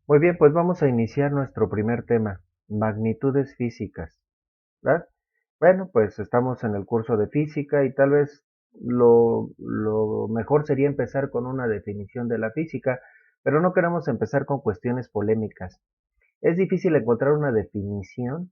Muy bien, pues vamos a iniciar nuestro primer tema, magnitudes físicas, ¿verdad? Bueno, pues estamos en el curso de física y tal vez lo mejor sería empezar con una definición de la física, pero no queremos empezar con cuestiones polémicas. Es difícil encontrar una definición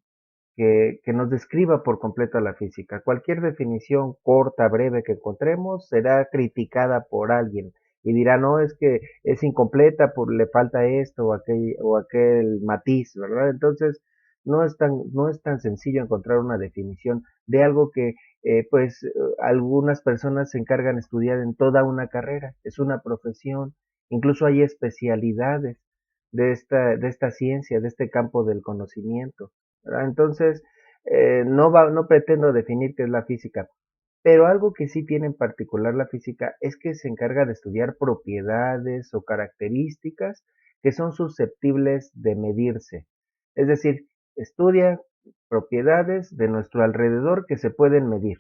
que nos describa por completo la física. Cualquier definición corta, breve que encontremos será criticada por alguien y dirá, no, es que es incompleta, le falta esto o aquel matiz, ¿verdad? Entonces, no es tan sencillo encontrar una definición de algo que, algunas personas se encargan de estudiar en toda una carrera, es una profesión, incluso hay especialidades de esta ciencia, de este campo del conocimiento. ¿Verdad? Entonces, no pretendo definir qué es la física, pero algo que sí tiene en particular la física es que se encarga de estudiar propiedades o características que son susceptibles de medirse. Es decir, estudia propiedades de nuestro alrededor que se pueden medir.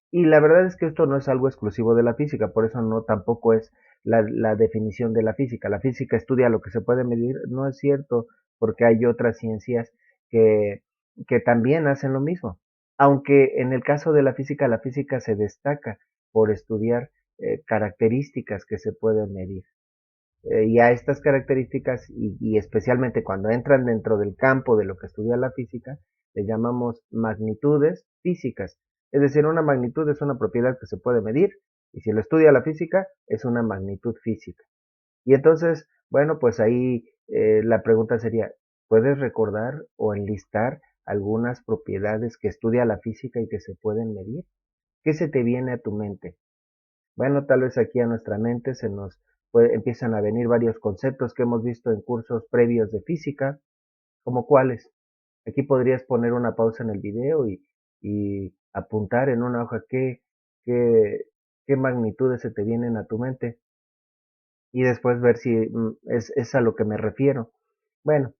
Y la verdad es que esto no es algo exclusivo de la física, por eso no tampoco es la definición de la física. La física estudia lo que se puede medir, no es cierto, porque hay otras ciencias que, que también hacen lo mismo. Aunque en el caso de la física se destaca por estudiar características que se pueden medir. Y a estas características, y especialmente cuando entran dentro del campo de lo que estudia la física, le llamamos magnitudes físicas. Es decir, una magnitud es una propiedad que se puede medir, y si lo estudia la física, es una magnitud física. Y entonces, bueno, pues ahí la pregunta sería, ¿puedes recordar o enlistar algunas propiedades que estudia la física y que se pueden medir? ¿Qué se te viene a tu mente? Bueno, tal vez aquí a nuestra mente empiezan a venir varios conceptos que hemos visto en cursos previos de física, como cuáles. Aquí podrías poner una pausa en el video y apuntar en una hoja qué, qué magnitudes se te vienen a tu mente y después ver si es a lo que me refiero. Bueno,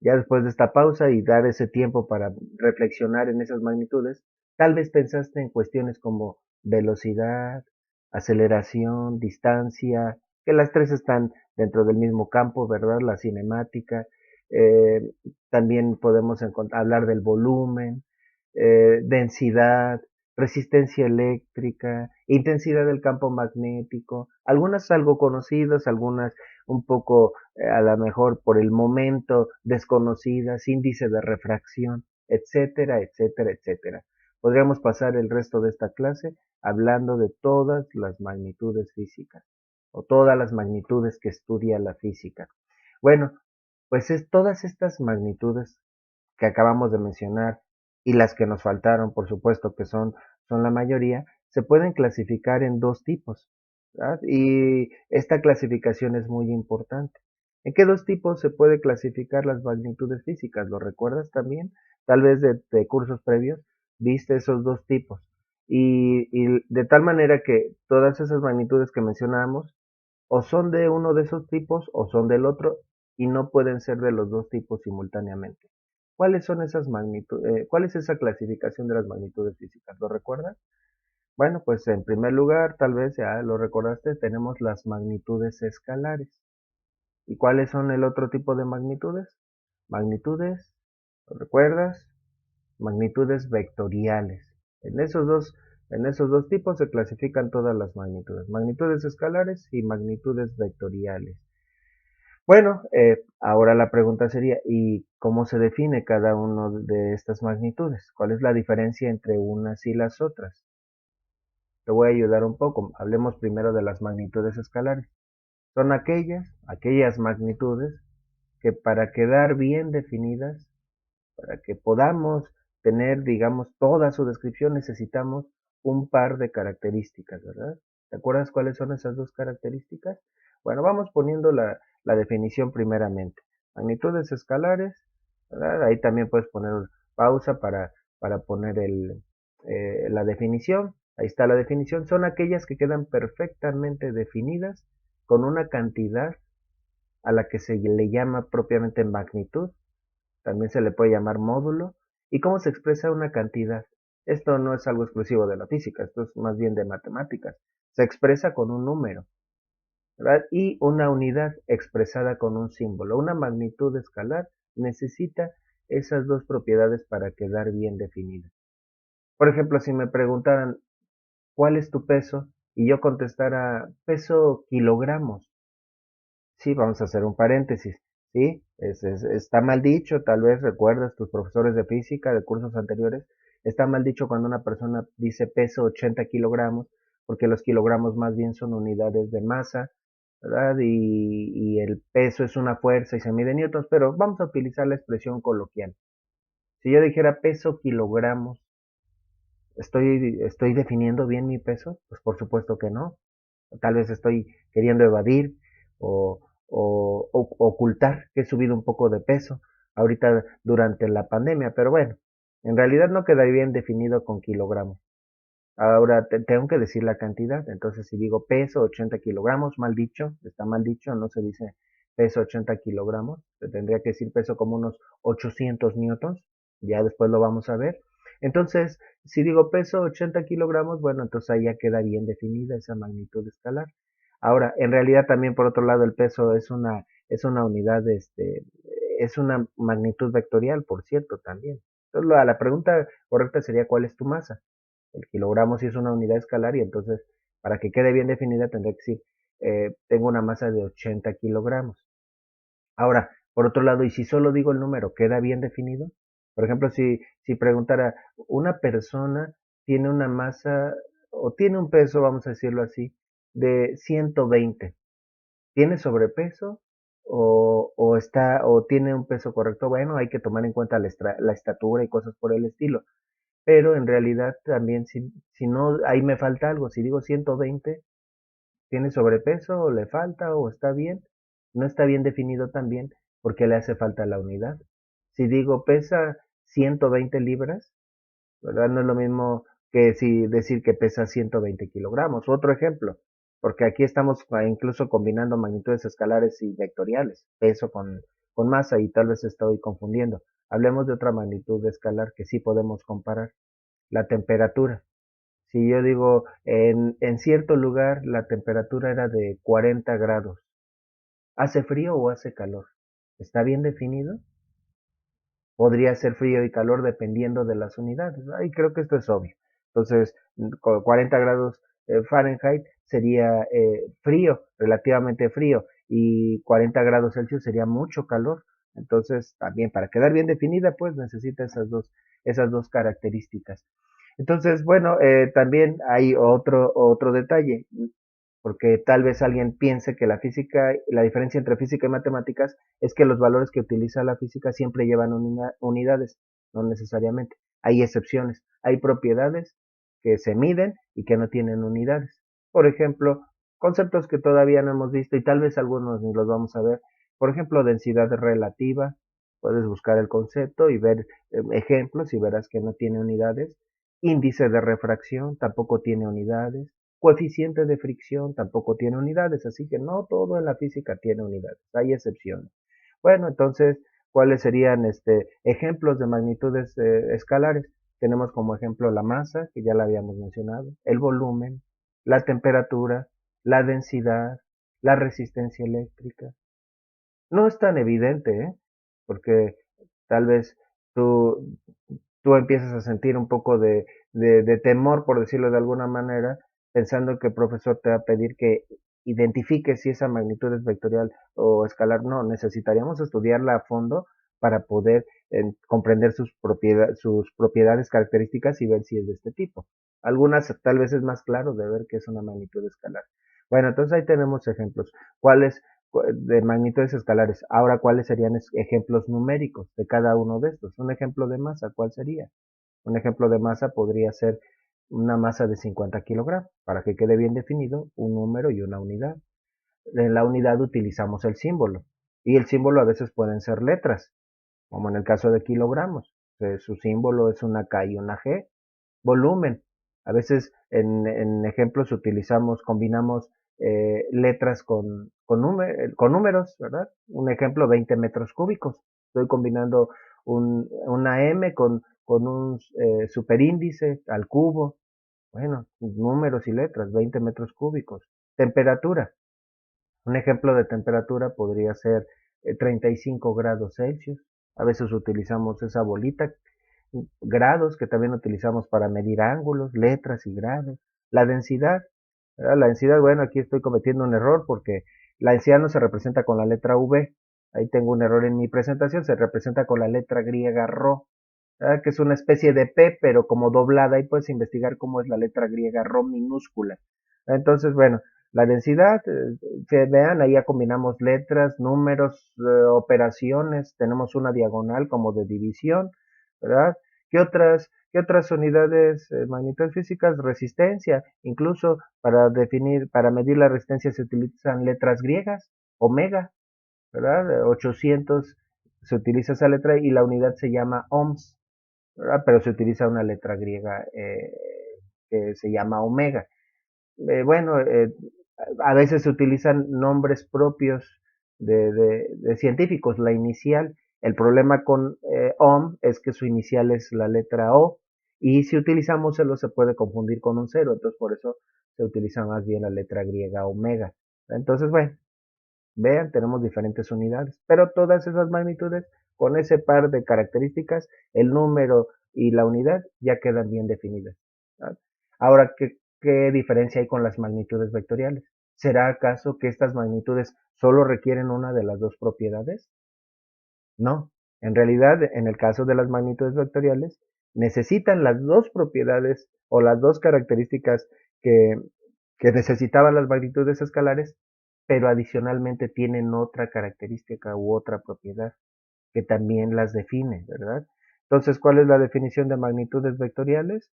ya después de esta pausa y dar ese tiempo para reflexionar en esas magnitudes, tal vez pensaste en cuestiones como velocidad, aceleración, distancia, que las tres están dentro del mismo campo, ¿verdad? La cinemática. Eh, También podemos hablar del volumen, densidad, resistencia eléctrica, intensidad del campo magnético, algunas algo conocidas, algunas un poco a lo mejor por el momento desconocidas, índice de refracción, etcétera, etcétera, etcétera. Podríamos pasar el resto de esta clase hablando de todas las magnitudes físicas o todas las magnitudes que estudia la física. Bueno, pues es todas estas magnitudes que acabamos de mencionar y las que nos faltaron, por supuesto que son la mayoría, se pueden clasificar en dos tipos, ¿verdad? Y esta clasificación es muy importante. ¿En qué dos tipos se puede clasificar las magnitudes físicas? ¿Lo recuerdas también? Tal vez de cursos previos viste esos dos tipos. Y de tal manera que todas esas magnitudes que mencionamos o son de uno de esos tipos o son del otro y no pueden ser de los dos tipos simultáneamente. ¿Cuáles son esas magnitudes? ¿Cuál es esa clasificación de las magnitudes físicas? ¿Lo recuerdas? Bueno, pues en primer lugar, tal vez ya lo recordaste, tenemos las magnitudes escalares. ¿Y cuáles son el otro tipo de magnitudes? Magnitudes, ¿lo recuerdas? Magnitudes vectoriales. En esos dos, en esos dos tipos se clasifican todas las magnitudes, magnitudes escalares y magnitudes vectoriales. Bueno, ahora la pregunta sería, ¿y cómo se define cada una de estas magnitudes? ¿Cuál es la diferencia entre unas y las otras? Te voy a ayudar un poco. Hablemos primero de las magnitudes escalares. Son aquellas magnitudes que para quedar bien definidas, para que podamos tener, digamos, toda su descripción, necesitamos un par de características, ¿verdad? ¿Te acuerdas cuáles son esas dos características? Bueno, vamos poniendo la definición primeramente. Magnitudes escalares, ¿verdad? Ahí también puedes poner pausa para poner la definición. Ahí está la definición. Son aquellas que quedan perfectamente definidas con una cantidad a la que se le llama propiamente magnitud, también se le puede llamar módulo. ¿Y cómo se expresa una cantidad? Esto no es algo exclusivo de la física, esto es más bien de matemáticas. Se expresa con un número. ¿verdad? Y una unidad expresada con un símbolo. Una magnitud escalar necesita esas dos propiedades para quedar bien definida. Por ejemplo, si me preguntaran, ¿cuál es tu peso? Y yo contestara, peso kilogramos. Sí, vamos a hacer un paréntesis. Sí, está mal dicho, tal vez recuerdas tus profesores de física de cursos anteriores, está mal dicho cuando una persona dice peso 80 kilogramos, porque los kilogramos más bien son unidades de masa, ¿verdad? Y el peso es una fuerza y se mide en newtons, pero vamos a utilizar la expresión coloquial. Si yo dijera peso kilogramos, ¿estoy definiendo bien mi peso? Pues por supuesto que no. Tal vez estoy queriendo evadir o, o ocultar que he subido un poco de peso ahorita durante la pandemia, pero bueno, en realidad no queda bien definido con kilogramos. Ahora tengo que decir la cantidad, entonces si digo peso 80 kilogramos, mal dicho, está mal dicho, no se dice peso 80 kilogramos, se tendría que decir peso como unos 800 newtons, ya después lo vamos a ver. Entonces, si digo peso 80 kilogramos, bueno, entonces ahí ya queda bien definida esa magnitud escalar. Ahora, en realidad también por otro lado el peso es una unidad, es una magnitud vectorial, por cierto, también. Entonces, la pregunta correcta sería ¿cuál es tu masa? El kilogramo sí es una unidad escalar y entonces para que quede bien definida tendré que decir, tengo una masa de 80 kilogramos. Ahora, por otro lado, y si solo digo el número, ¿queda bien definido? Por ejemplo, si preguntara, una persona tiene una masa o tiene un peso, vamos a decirlo así, de 120. ¿Tiene sobrepeso o tiene un peso correcto? Bueno, hay que tomar en cuenta la estatura y cosas por el estilo. Pero en realidad también si no, ahí me falta algo. Si digo 120, ¿tiene sobrepeso o le falta o está bien? No está bien definido también porque le hace falta la unidad. Si digo pesa 120 libras, ¿verdad? No es lo mismo que si decir que pesa 120 kilogramos. Otro ejemplo, porque aquí estamos incluso combinando magnitudes escalares y vectoriales, peso con masa y tal vez estoy confundiendo. Hablemos de otra magnitud escalar que sí podemos comparar, la temperatura. Si yo digo, en cierto lugar la temperatura era de 40 grados, ¿hace frío o hace calor? ¿Está bien definido? Podría ser frío y calor dependiendo de las unidades, ¿no? Y creo que esto es obvio. Entonces, 40 grados Fahrenheit sería frío, relativamente frío, y 40 grados Celsius sería mucho calor. Entonces, también para quedar bien definida, pues necesita esas dos características. Entonces, bueno, también hay otro detalle, porque tal vez alguien piense que la diferencia entre física y matemáticas es que los valores que utiliza la física siempre llevan unidades, no necesariamente. Hay excepciones, hay propiedades que se miden y que no tienen unidades. Por ejemplo, conceptos que todavía no hemos visto y tal vez algunos ni los vamos a ver. Por ejemplo, densidad relativa. Puedes buscar el concepto y ver ejemplos y verás que no tiene unidades. Índice de refracción tampoco tiene unidades. Coeficiente de fricción tampoco tiene unidades, así que no todo en la física tiene unidades, hay excepciones. Bueno, entonces, ¿cuáles serían ejemplos de magnitudes escalares? Tenemos como ejemplo la masa, que ya la habíamos mencionado, el volumen, la temperatura, la densidad, la resistencia eléctrica. No es tan evidente, ¿eh? Porque tal vez tú, tú empiezas a sentir un poco de temor, por decirlo de alguna manera, pensando que el profesor te va a pedir que identifiques si esa magnitud es vectorial o escalar. No, necesitaríamos estudiarla a fondo para poder comprender sus propiedades, características y ver si es de este tipo. Algunas tal vez es más claro de ver que es una magnitud escalar. Bueno, entonces ahí tenemos ejemplos. ¿Cuáles de magnitudes escalares? Ahora, ¿cuáles serían ejemplos numéricos de cada uno de estos? Un ejemplo de masa, ¿cuál sería? Un ejemplo de masa podría ser una masa de 50 kilogramos, para que quede bien definido un número y una unidad. En la unidad utilizamos el símbolo, y el símbolo a veces pueden ser letras, como en el caso de kilogramos. Su símbolo es una K y una G. Volumen. A veces en ejemplos combinamos letras con números, ¿verdad? Un ejemplo, 20 metros cúbicos. Estoy combinando una M con un superíndice al cubo. Bueno, números y letras, 20 metros cúbicos. Temperatura. Un ejemplo de temperatura podría ser 35 grados Celsius. A veces utilizamos esa bolita, grados, que también utilizamos para medir ángulos, letras y grados. La densidad, ¿verdad? La densidad, bueno, aquí estoy cometiendo un error porque la densidad no se representa con la letra V. Ahí tengo un error en mi presentación, se representa con la letra griega Rho, ¿verdad? Que es una especie de P, pero como doblada, y puedes investigar cómo es la letra griega Rho minúscula. Entonces, bueno, la densidad, que vean, ahí ya combinamos letras, números, operaciones, tenemos una diagonal como de división, ¿verdad? ¿Qué otras unidades, magnitudes físicas? Resistencia, incluso para medir la resistencia se utilizan letras griegas, omega, ¿verdad? 800 se utiliza esa letra y la unidad se llama ohms, ¿verdad? Pero se utiliza una letra griega que se llama omega. Bueno, a veces se utilizan nombres propios de científicos, la inicial. El problema con ohm es que su inicial es la letra O y si utilizamos celo se puede confundir con un cero, entonces por eso se utiliza más bien la letra griega omega. Entonces, bueno, vean, tenemos diferentes unidades, pero todas esas magnitudes, con ese par de características, el número y la unidad ya quedan bien definidas, ¿no? Ahora, ¿qué diferencia hay con las magnitudes vectoriales? ¿Será acaso que estas magnitudes solo requieren una de las dos propiedades? No, en realidad, en el caso de las magnitudes vectoriales, necesitan las dos propiedades o las dos características que, que necesitaban las magnitudes escalares, pero adicionalmente tienen otra característica u otra propiedad que también las define, ¿verdad? Entonces, ¿cuál es la definición de magnitudes vectoriales?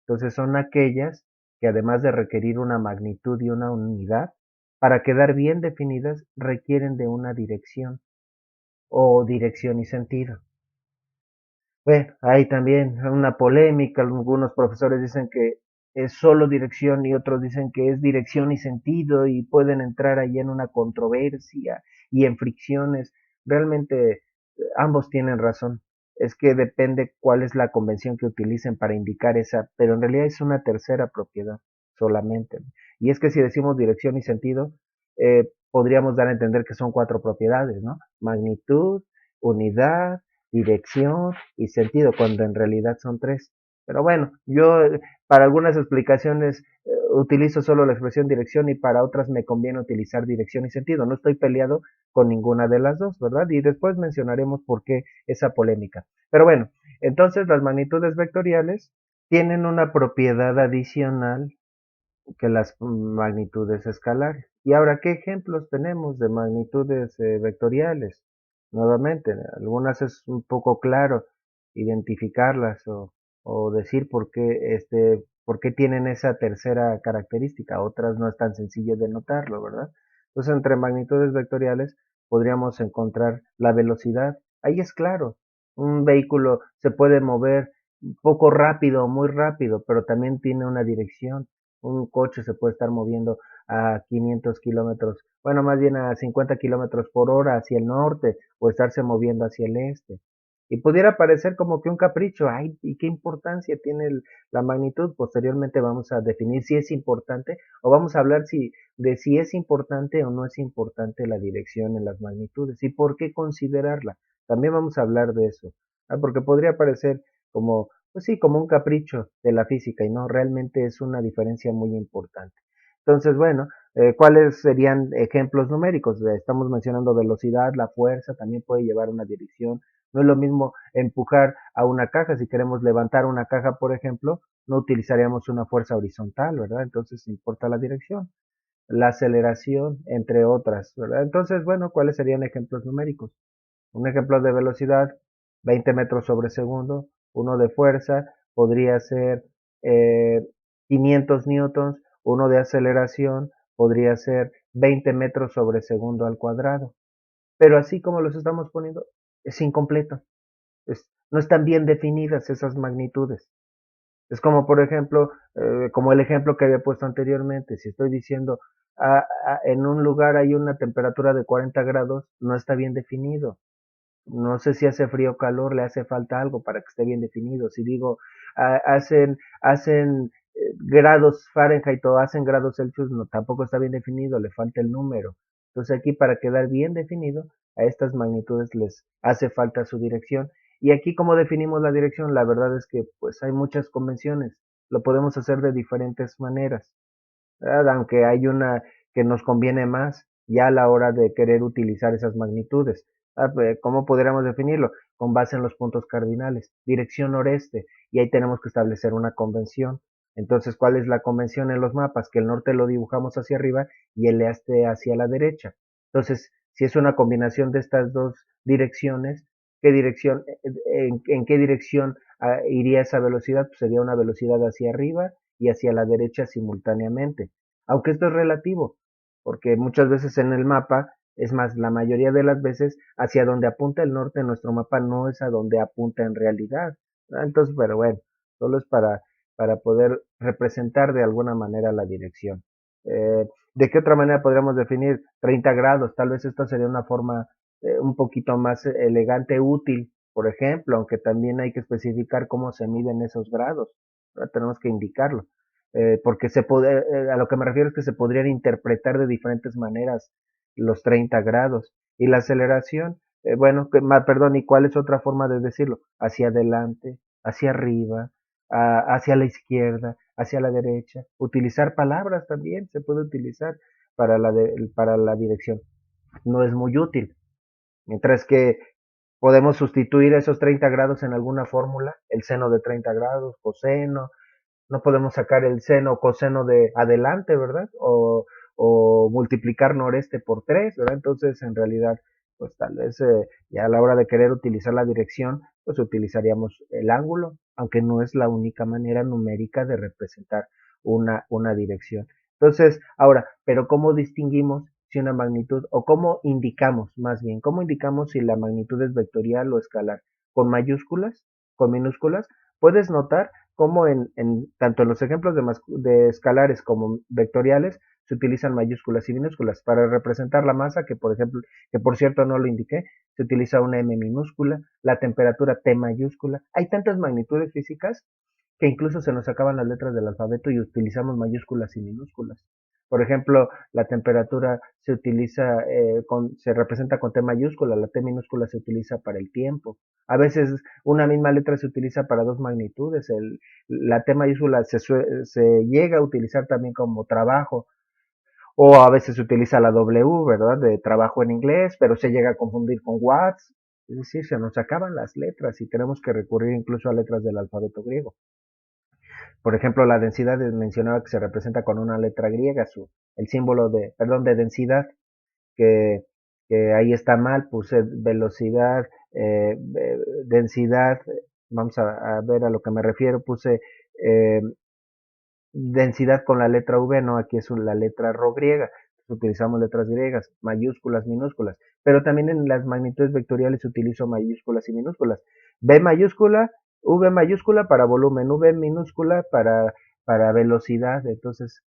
Entonces, son aquellas que además de requerir una magnitud y una unidad, para quedar bien definidas requieren de una dirección o dirección y sentido. Bueno, hay también una polémica, algunos profesores dicen que es solo dirección y otros dicen que es dirección y sentido y pueden entrar ahí en una controversia y en fricciones. Realmente ambos tienen razón. Es que depende cuál es la convención que utilicen para indicar esa, pero en realidad es una tercera propiedad solamente. Y es que si decimos dirección y sentido, podríamos dar a entender que son cuatro propiedades, ¿no? Magnitud, unidad, dirección y sentido, cuando en realidad son tres. Pero bueno, yo para algunas explicaciones utilizo solo la expresión dirección y para otras me conviene utilizar dirección y sentido. No estoy peleado con ninguna de las dos, ¿verdad? Y después mencionaremos por qué esa polémica. Pero bueno, entonces las magnitudes vectoriales tienen una propiedad adicional que las magnitudes escalares. Y ahora, ¿qué ejemplos tenemos de magnitudes vectoriales? Nuevamente, algunas es un poco claro identificarlas o decir por qué tienen esa tercera característica. Otras no es tan sencillo de notarlo, ¿verdad? Entonces, entre magnitudes vectoriales podríamos encontrar la velocidad. Ahí es claro, un vehículo se puede mover un poco rápido o muy rápido, pero también tiene una dirección. Un coche se puede estar moviendo a 500 kilómetros, bueno, más bien a 50 kilómetros por hora hacia el norte o estarse moviendo hacia el este. Y pudiera parecer como que un capricho, ay, ¿y qué importancia tiene la magnitud? Posteriormente vamos a definir si es importante o vamos a hablar de si es importante o no es importante la dirección en las magnitudes y por qué considerarla. También vamos a hablar de eso, porque podría parecer como pues sí, como un capricho de la física y no, realmente es una diferencia muy importante. Entonces, bueno, ¿cuáles serían ejemplos numéricos? Estamos mencionando velocidad, la fuerza, también puede llevar una dirección. No es lo mismo empujar a una caja, si queremos levantar una caja, por ejemplo, no utilizaríamos una fuerza horizontal, ¿verdad? Entonces importa la dirección, la aceleración, entre otras, ¿verdad? Entonces, bueno, ¿cuáles serían ejemplos numéricos? Un ejemplo de velocidad, 20 metros sobre segundo. Uno de fuerza podría ser 500 newtons. Uno de aceleración podría ser 20 metros sobre segundo al cuadrado. Pero así como los estamos poniendo, es incompleto. No están bien definidas esas magnitudes. Es como, por ejemplo, como el ejemplo que había puesto anteriormente, si estoy diciendo en un lugar hay una temperatura de 40 grados, no está bien definido. No sé si hace frío o calor, le hace falta algo para que esté bien definido. Si digo, hacen grados Fahrenheit o hacen grados Celsius, no, tampoco está bien definido, le falta el número. Entonces aquí para quedar bien definido, a estas magnitudes les hace falta su dirección. Y aquí como definimos la dirección, la verdad es que pues hay muchas convenciones, lo podemos hacer de diferentes maneras, ¿verdad? Aunque hay una que nos conviene más ya a la hora de querer utilizar esas magnitudes. ¿Cómo podríamos definirlo? Con base en los puntos cardinales, dirección noreste, y ahí tenemos que establecer una convención. Entonces, ¿cuál es la convención en los mapas? Que el norte lo dibujamos hacia arriba y el este hacia la derecha. Entonces, si es una combinación de estas dos direcciones, ¿qué dirección, en qué dirección iría esa velocidad? Pues sería una velocidad hacia arriba y hacia la derecha simultáneamente. Aunque esto es relativo, porque muchas veces en el mapa, es más, la mayoría de las veces, hacia donde apunta el norte en nuestro mapa no es a donde apunta en realidad. Entonces, pero bueno, solo es para poder representar de alguna manera la dirección. ¿De qué otra manera podríamos definir 30 grados? Tal vez esta sería una forma un poquito más elegante, útil, por ejemplo, aunque también hay que especificar cómo se miden esos grados. Tenemos que indicarlo. Porque a lo que me refiero es que se podrían interpretar de diferentes maneras los 30 grados. Y la aceleración, bueno, perdón, ¿y cuál es otra forma de decirlo? Hacia adelante, hacia arriba, hacia la izquierda, hacia la derecha. Utilizar palabras también se puede utilizar para la dirección. No es muy útil. Mientras que podemos sustituir esos 30 grados en alguna fórmula, el seno de 30 grados, coseno, no podemos sacar el seno o coseno de adelante, ¿verdad? O multiplicar noreste por 3, ¿verdad? Entonces, en realidad, pues tal vez ya a la hora de querer utilizar la dirección, pues utilizaríamos el ángulo, aunque no es la única manera numérica de representar una dirección. Entonces, ahora, pero ¿cómo distinguimos si una magnitud, o cómo indicamos más bien, cómo indicamos si la magnitud es vectorial o escalar? ¿Con mayúsculas? ¿Con minúsculas? Puedes notar cómo tanto en los ejemplos de escalares como vectoriales se utilizan mayúsculas y minúsculas. Para representar la masa, que por ejemplo, que por cierto no lo indiqué, se utiliza una M minúscula, la temperatura T mayúscula. Hay tantas magnitudes físicas que incluso se nos acaban las letras del alfabeto y utilizamos mayúsculas y minúsculas. Por ejemplo, la temperatura se representa con T mayúscula, la T minúscula se utiliza para el tiempo. A veces una misma letra se utiliza para dos magnitudes. La T mayúscula se llega a utilizar también como trabajo, o a veces se utiliza la W, ¿verdad? De trabajo en inglés, pero se llega a confundir con watts. Es decir, se nos acaban las letras y tenemos que recurrir incluso a letras del alfabeto griego. Por ejemplo, la densidad mencionaba que se representa con una letra griega, el símbolo de densidad, que, que ahí está mal, puse velocidad, densidad, vamos a ver a lo que me refiero, puse eh, densidad con la letra V, no, aquí es la letra Rho griega, utilizamos letras griegas, mayúsculas, minúsculas, pero también en las magnitudes vectoriales utilizo mayúsculas y minúsculas. B mayúscula, V mayúscula para volumen, V minúscula para velocidad, entonces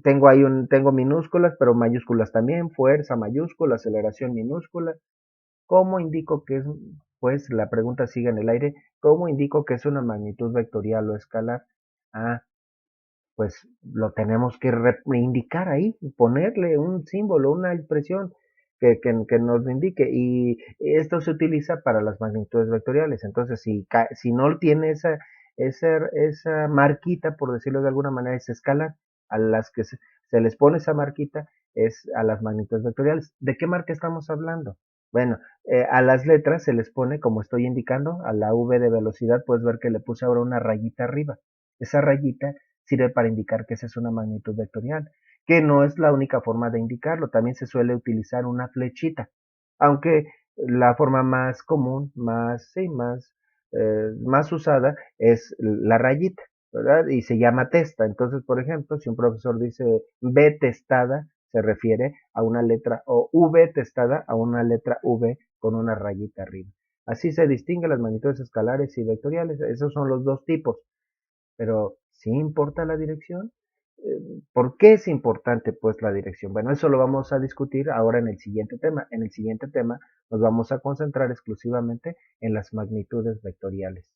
tengo minúsculas, pero mayúsculas también, fuerza mayúscula, aceleración minúscula. ¿Cómo indico que es, pues la pregunta sigue en el aire, ¿cómo indico que es una magnitud vectorial o escalar? Ah, pues lo tenemos que indicar ahí, ponerle un símbolo, una expresión que nos indique. Y esto se utiliza para las magnitudes vectoriales. Entonces, si no tiene esa marquita, por decirlo de alguna manera, es escala. A las que se les pone esa marquita es a las magnitudes vectoriales. ¿De qué marca estamos hablando? Bueno, a las letras se les pone, como estoy indicando, a la V de velocidad, puedes ver que le puse ahora una rayita arriba. Esa rayita sirve para indicar que esa es una magnitud vectorial, que no es la única forma de indicarlo, también se suele utilizar una flechita, aunque la forma más común, más usada es la rayita, ¿verdad? Y se llama testa. Entonces, por ejemplo, si un profesor dice B testada, se refiere a una letra, o V testada a una letra V con una rayita arriba. Así se distinguen las magnitudes escalares y vectoriales. Esos son los dos tipos. Pero, ¿sí importa la dirección? ¿Por qué es importante pues la dirección? Bueno, eso lo vamos a discutir ahora en el siguiente tema. En el siguiente tema nos vamos a concentrar exclusivamente en las magnitudes vectoriales.